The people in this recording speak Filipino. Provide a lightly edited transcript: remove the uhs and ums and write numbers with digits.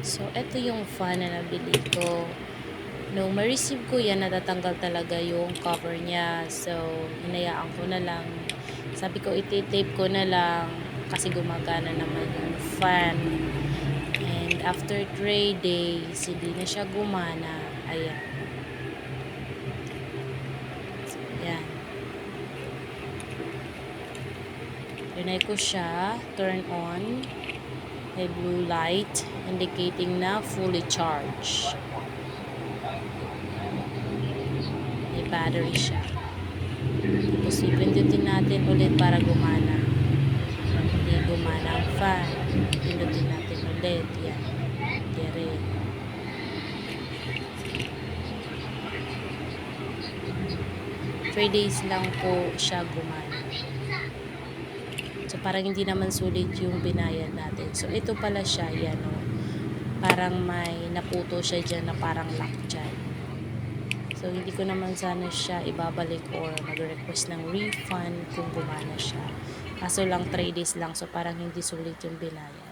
So, ito yung fan na nabili ko. Nung ma-receive ko yan, natatanggal talaga yung cover niya. So, hinayaan ko na lang. Sabi ko, iti-tape ko na lang kasi gumagana naman yung fan. And after 3 days, hindi na siya gumana. Ayan. So, ayan. Rinay ko siya. Turn on. May blue light indicating na fully charged. May battery siya. Tapos ipindutin natin ulit para gumana. Hindi gumana ang fan. Pindutin natin ulit. Yan. Hindi rin. Three days lang po siya gumana. So, parang hindi naman sulit yung binayad natin. So, ito pala siya. Yan o. Parang may naputo siya dyan na parang lock dyan. So, hindi ko naman sana siya ibabalik or mag-request ng refund kung gumana siya. Kaso lang 3 days lang. So, parang hindi sulit yung binayad.